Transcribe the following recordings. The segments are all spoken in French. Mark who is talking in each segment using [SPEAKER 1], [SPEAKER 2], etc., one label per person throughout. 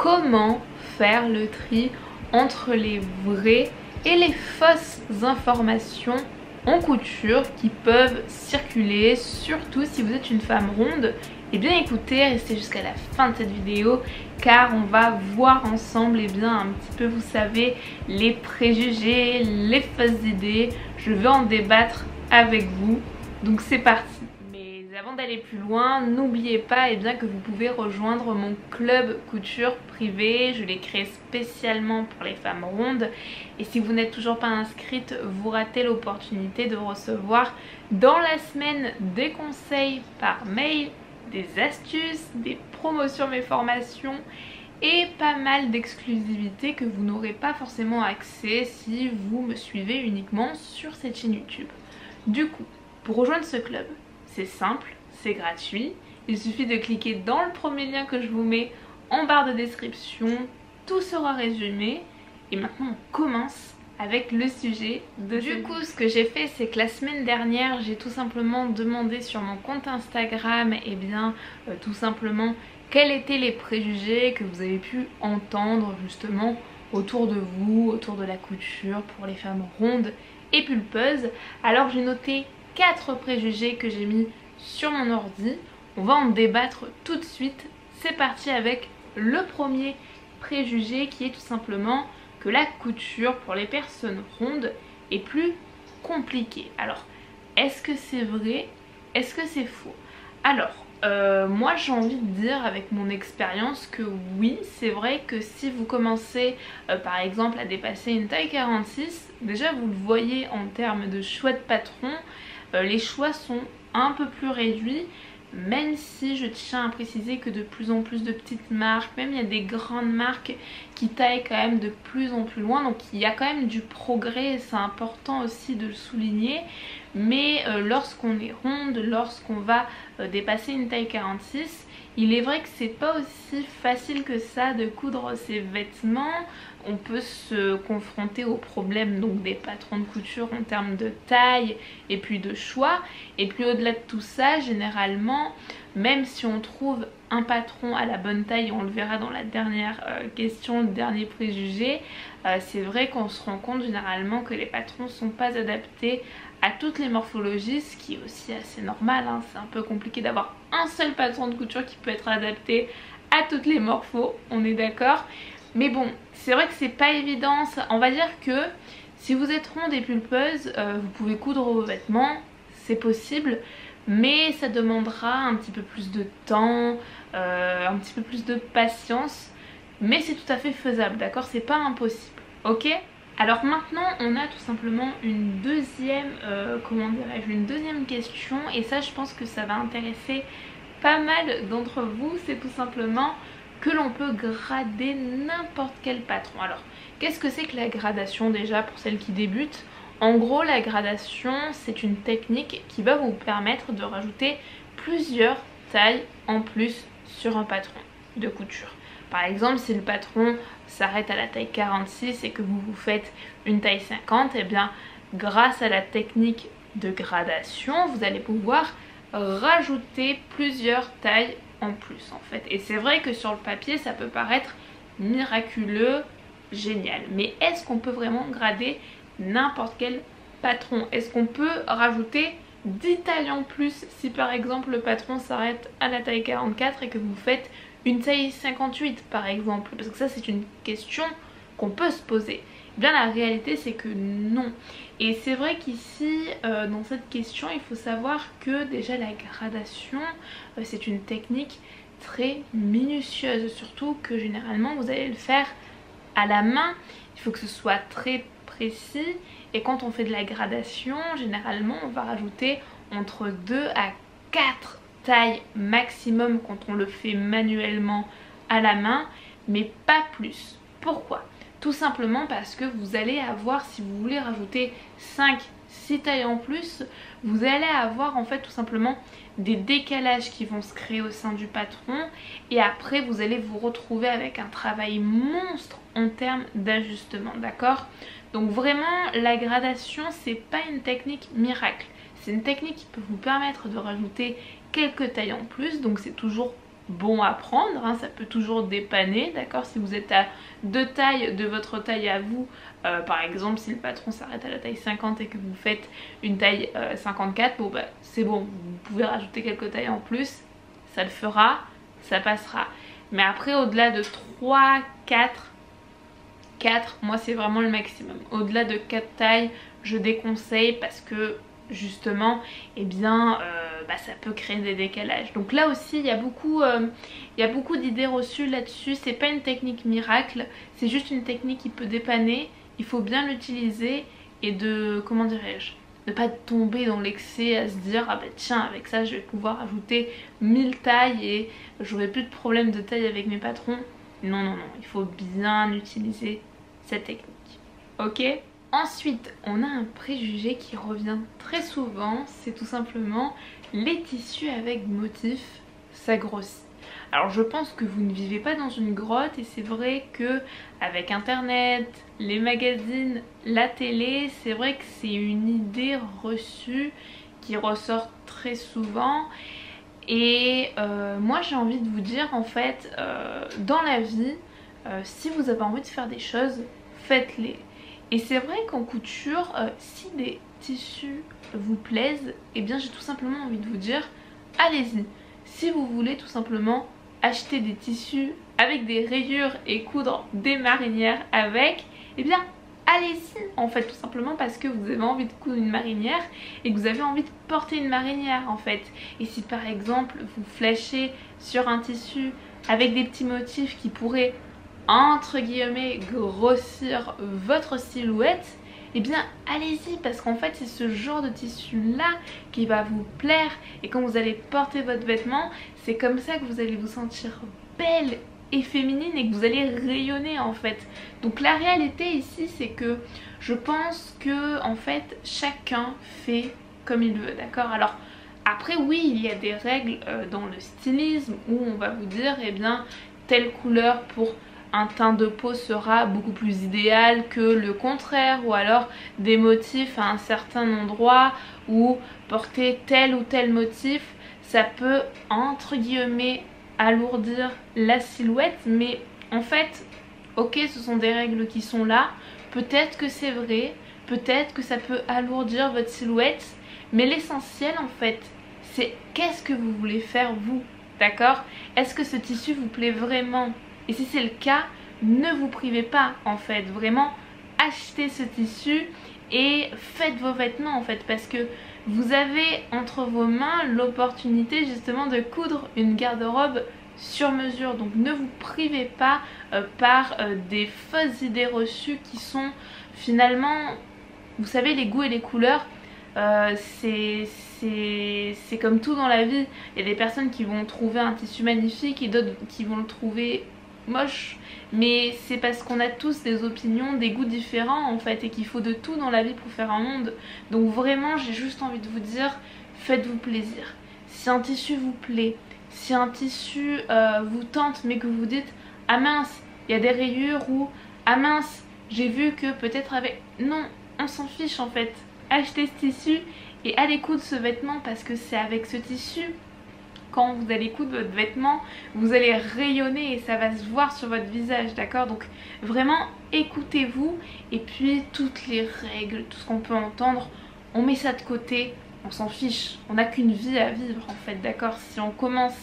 [SPEAKER 1] comment faire le tri entre les vraies et les fausses informations en couture qui peuvent circuler, surtout si vous êtes une femme ronde. Et bien écoutez, restez jusqu'à la fin de cette vidéo car on va voir ensemble un petit peu, vous savez, les préjugés, les fausses idées. Je vais en débattre avec vous, donc c'est parti. Mais avant d'aller plus loin, n'oubliez pas que vous pouvez rejoindre mon club couture privé. Je l'ai créé spécialement pour les femmes rondes. Et si vous n'êtes toujours pas inscrite, vous ratez l'opportunité de recevoir dans la semaine des conseils par mail, des astuces, des promotions sur mes formations et pas mal d'exclusivités que vous n'aurez pas forcément accès si vous me suivez uniquement sur cette chaîne YouTube. Du coup, pour rejoindre ce club, c'est simple, c'est gratuit. Il suffit de cliquer dans le premier lien que je vous mets en barre de description. Tout sera résumé. Et maintenant, on commence avec le sujet de Du coup, ce que j'ai fait, c'est que la semaine dernière, j'ai tout simplement demandé sur mon compte Instagram, tout simplement, quels étaient les préjugés que vous avez pu entendre justement autour de vous, autour de la couture pour les femmes rondes et pulpeuses. Alors j'ai noté 4 préjugés que j'ai mis sur mon ordi. On va en débattre tout de suite. C'est parti avec le premier préjugé qui est tout simplement que la couture pour les personnes rondes est plus compliquée. Alors, est-ce que c'est vrai? Est-ce que c'est faux? Alors, moi j'ai envie de dire avec mon expérience que oui, c'est vrai que si vous commencez par exemple à dépasser une taille 46, déjà vous le voyez en termes de choix de patron, les choix sont un peu plus réduits. Même si je tiens à préciser que de plus en plus de petites marques, même il y a des grandes marques qui taillent quand même de plus en plus loin, donc il y a quand même du progrès et c'est important aussi de le souligner. Mais lorsqu'on est ronde, lorsqu'on va dépasser une taille 46, il est vrai que c'est pas aussi facile que ça de coudre ses vêtements. On peut se confronter aux problèmes donc des patrons de couture en termes de taille et puis de choix. Et puis au-delà de tout ça, généralement, même si on trouve un patron à la bonne taille, on le verra dans la dernière question, le dernier préjugé, c'est vrai qu'on se rend compte généralement que les patrons ne sont pas adaptés à toutes les morphologies, ce qui est aussi assez normal, hein. C'est un peu compliqué d'avoir un seul patron de couture qui peut être adapté à toutes les morphos, on est d'accord. Mais bon, c'est vrai que c'est pas évident. On va dire que si vous êtes ronde et pulpeuse, vous pouvez coudre vos vêtements, c'est possible, mais ça demandera un petit peu plus de temps, un petit peu plus de patience, mais c'est tout à fait faisable, d'accord? C'est pas impossible, ok? Alors maintenant on a tout simplement une deuxième, une deuxième question, et ça je pense que ça va intéresser pas mal d'entre vous. C'est tout simplement que l'on peut grader n'importe quel patron. Alors qu'est-ce que c'est que la gradation déjà pour celles qui débutent? En gros, la gradation c'est une technique qui va vous permettre de rajouter plusieurs tailles en plus sur un patron de couture. Par exemple, si le patron s'arrête à la taille 46 et que vous vous faites une taille 50, et bien grâce à la technique de gradation, vous allez pouvoir rajouter plusieurs tailles en plus en fait. Et c'est vrai que sur le papier ça peut paraître miraculeux, génial, mais est-ce qu'on peut vraiment grader n'importe quel patron? Est-ce qu'on peut rajouter 10 tailles en plus si par exemple le patron s'arrête à la taille 44 et que vous faites une taille 58 par exemple? Parce que ça c'est une question qu'on peut se poser. Eh bien la réalité c'est que non. Et c'est vrai qu'ici dans cette question il faut savoir que déjà la gradation c'est une technique très minutieuse, surtout que généralement vous allez le faire à la main. Il faut que ce soit très précis, et quand on fait de la gradation généralement on va rajouter entre 2 à 4 taille maximum quand on le fait manuellement à la main, mais pas plus. Pourquoi? Tout simplement parce que vous allez avoir, si vous voulez rajouter 5-6 tailles en plus, vous allez avoir en fait tout simplement des décalages qui vont se créer au sein du patron, et après vous allez vous retrouver avec un travail monstre en termes d'ajustement, d'accord? Donc vraiment la gradation c'est pas une technique miracle, c'est une technique qui peut vous permettre de rajouter quelques tailles en plus, donc c'est toujours bon à prendre, hein, ça peut toujours dépanner, d'accord. Si vous êtes à 2 tailles de votre taille à vous, par exemple si le patron s'arrête à la taille 50 et que vous faites une taille 54, bon bah c'est bon, vous pouvez rajouter quelques tailles en plus, ça le fera, ça passera. Mais après au-delà de 3, 4, moi c'est vraiment le maximum. Au-delà de 4 tailles, je déconseille parce que justement, eh bien, ça peut créer des décalages. Donc là aussi, il y a beaucoup d'idées reçues là-dessus. C'est pas une technique miracle, c'est juste une technique qui peut dépanner. Il faut bien l'utiliser et de, comment dirais-je, ne pas tomber dans l'excès à se dire ah bah tiens, avec ça je vais pouvoir ajouter 1000 tailles et j'aurai plus de problème de taille avec mes patrons. Non, non, non, il faut bien utiliser cette technique. Ok ? Ensuite, on a un préjugé qui revient très souvent, c'est tout simplement les tissus avec motif, ça grossit. Alors je pense que vous ne vivez pas dans une grotte et c'est vrai que avec internet, les magazines, la télé, c'est vrai que c'est une idée reçue qui ressort très souvent. Et moi j'ai envie de vous dire en fait, dans la vie, si vous avez envie de faire des choses, faites-les. Et c'est vrai qu'en couture, si des tissus vous plaisent, eh bien j'ai tout simplement envie de vous dire, allez-y. Si vous voulez tout simplement acheter des tissus avec des rayures et coudre des marinières avec, eh bien allez-y en fait, tout simplement parce que vous avez envie de coudre une marinière et que vous avez envie de porter une marinière en fait. Et si par exemple vous flashez sur un tissu avec des petits motifs qui pourraient entre guillemets grossir votre silhouette, eh bien allez-y parce qu'en fait c'est ce genre de tissu là qui va vous plaire et quand vous allez porter votre vêtement, c'est comme ça que vous allez vous sentir belle et féminine et que vous allez rayonner en fait. Donc la réalité ici c'est que je pense que en fait chacun fait comme il veut, d'accord. Alors après oui, il y a des règles dans le stylisme où on va vous dire eh bien telle couleur pour un teint de peau sera beaucoup plus idéal que le contraire, ou alors des motifs à un certain endroit ou porter tel ou tel motif ça peut entre guillemets alourdir la silhouette. Mais en fait ok, ce sont des règles qui sont là, peut-être que c'est vrai, peut-être que ça peut alourdir votre silhouette, mais l'essentiel en fait c'est qu'est-ce que vous voulez faire vous, d'accord. Est-ce que ce tissu vous plaît vraiment? Et si c'est le cas, ne vous privez pas en fait, vraiment achetez ce tissu et faites vos vêtements en fait, parce que vous avez entre vos mains l'opportunité justement de coudre une garde-robe sur mesure. Donc ne vous privez pas par des fausses idées reçues qui sont finalement, vous savez, les goûts et les couleurs, c'est comme tout dans la vie. Il y a des personnes qui vont trouver un tissu magnifique et d'autres qui vont le trouver moche, mais c'est parce qu'on a tous des opinions, des goûts différents en fait, et qu'il faut de tout dans la vie pour faire un monde. Donc vraiment j'ai juste envie de vous dire, faites-vous plaisir. Si un tissu vous plaît, si un tissu vous tente mais que vous dites ah mince il y a des rayures, ou ah mince j'ai vu que peut-être avec... Non, on s'en fiche en fait. Achetez ce tissu et allez coudre ce vêtement parce que c'est avec ce tissu, quand vous allez coudre votre vêtement, vous allez rayonner et ça va se voir sur votre visage, d'accord. Donc vraiment écoutez-vous, et puis toutes les règles, tout ce qu'on peut entendre, on met ça de côté, on s'en fiche. On n'a qu'une vie à vivre en fait, d'accord. Si on commence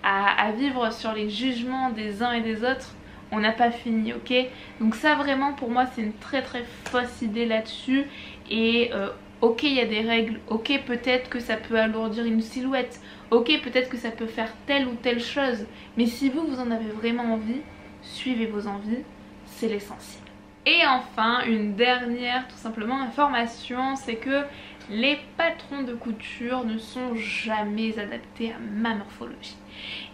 [SPEAKER 1] à vivre sur les jugements des uns et des autres, on n'a pas fini, ok. Donc ça vraiment pour moi c'est une très très fausse idée là-dessus. Et ok, il y a des règles, ok peut-être que ça peut alourdir une silhouette, ok peut-être que ça peut faire telle ou telle chose, mais si vous en avez vraiment envie, suivez vos envies, c'est l'essentiel. Et enfin une dernière tout simplement information, c'est que les patrons de couture ne sont jamais adaptés à ma morphologie.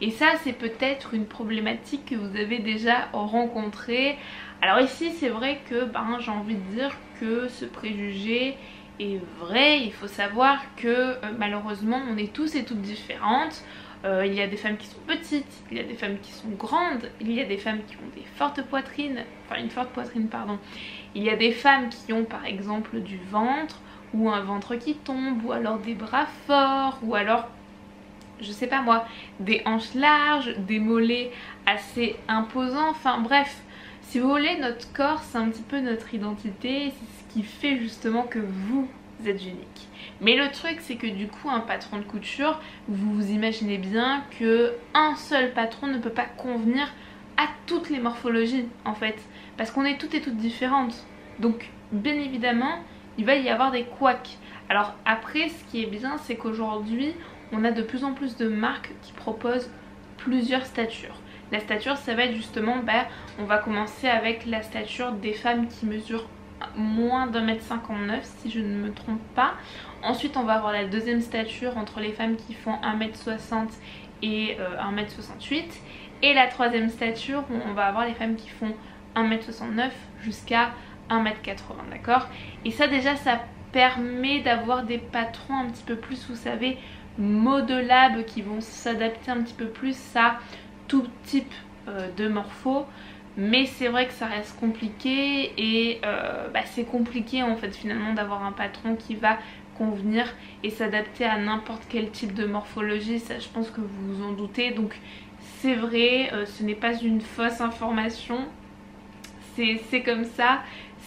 [SPEAKER 1] Et ça c'est peut-être une problématique que vous avez déjà rencontrée. Alors ici c'est vrai que j'ai envie de dire que ce préjugé est vrai. Il faut savoir que malheureusement on est tous et toutes différentes. Il y a des femmes qui sont petites, il y a des femmes qui sont grandes, il y a des femmes qui ont des fortes poitrines, enfin une forte poitrine pardon. Il y a des femmes qui ont par exemple du ventre ou un ventre qui tombe, ou alors des bras forts, ou alors je sais pas moi, des hanches larges, des mollets assez imposants, enfin bref. Si vous voulez, notre corps c'est un petit peu notre identité, c'est ce qui fait justement que vous êtes unique. Mais le truc c'est que du coup un patron de couture, vous vous imaginez bien que un seul patron ne peut pas convenir à toutes les morphologies en fait, parce qu'on est toutes et toutes différentes. Donc bien évidemment il va y avoir des couacs. Alors après ce qui est bien c'est qu'aujourd'hui on a de plus en plus de marques qui proposent plusieurs statures. La stature ça va être justement, on va commencer avec la stature des femmes qui mesurent moins d'1m59 si je ne me trompe pas. Ensuite on va avoir la deuxième stature entre les femmes qui font 1m60 et 1m68. Et la troisième stature où on va avoir les femmes qui font 1m69 jusqu'à 1m80, d'accord. Et ça déjà ça permet d'avoir des patrons un petit peu plus, vous savez, modelables, qui vont s'adapter un petit peu plus à tout type de morpho. Mais c'est vrai que ça reste compliqué et c'est compliqué en fait finalement d'avoir un patron qui va convenir et s'adapter à n'importe quel type de morphologie, ça je pense que vous vous en doutez. Donc c'est vrai, ce n'est pas une fausse information, c'est comme ça,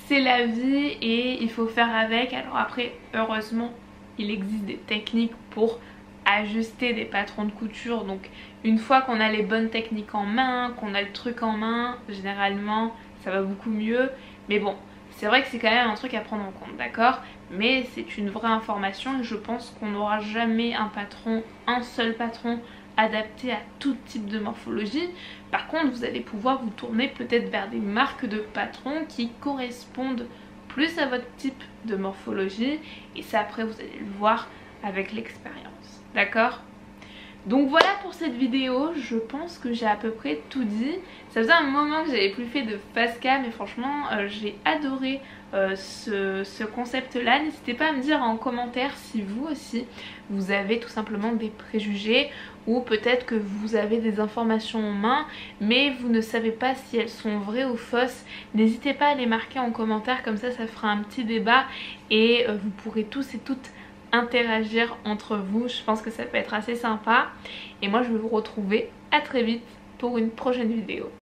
[SPEAKER 1] c'est la vie et il faut faire avec. Alors après heureusement il existe des techniques pour ajuster des patrons de couture, donc une fois qu'on a les bonnes techniques en main, qu'on a le truc en main, généralement ça va beaucoup mieux. Mais bon, c'est vrai que c'est quand même un truc à prendre en compte, d'accord, mais c'est une vraie information et je pense qu'on n'aura jamais un patron, un seul patron adapté à tout type de morphologie. Par contre vous allez pouvoir vous tourner peut-être vers des marques de patrons qui correspondent plus à votre type de morphologie et ça après vous allez le voir avec l'expérience, d'accord. Donc voilà pour cette vidéo, je pense que j'ai à peu près tout dit. Ça faisait un moment que j'avais plus fait de face cam et franchement j'ai adoré ce concept là. N'hésitez pas à me dire en commentaire si vous aussi vous avez tout simplement des préjugés ou peut-être que vous avez des informations en main mais vous ne savez pas si elles sont vraies ou fausses. N'hésitez pas à les marquer en commentaire, comme ça ça fera un petit débat et vous pourrez tous et toutes interagir entre vous. Je pense que ça peut être assez sympa et moi je vais vous retrouver à très vite pour une prochaine vidéo.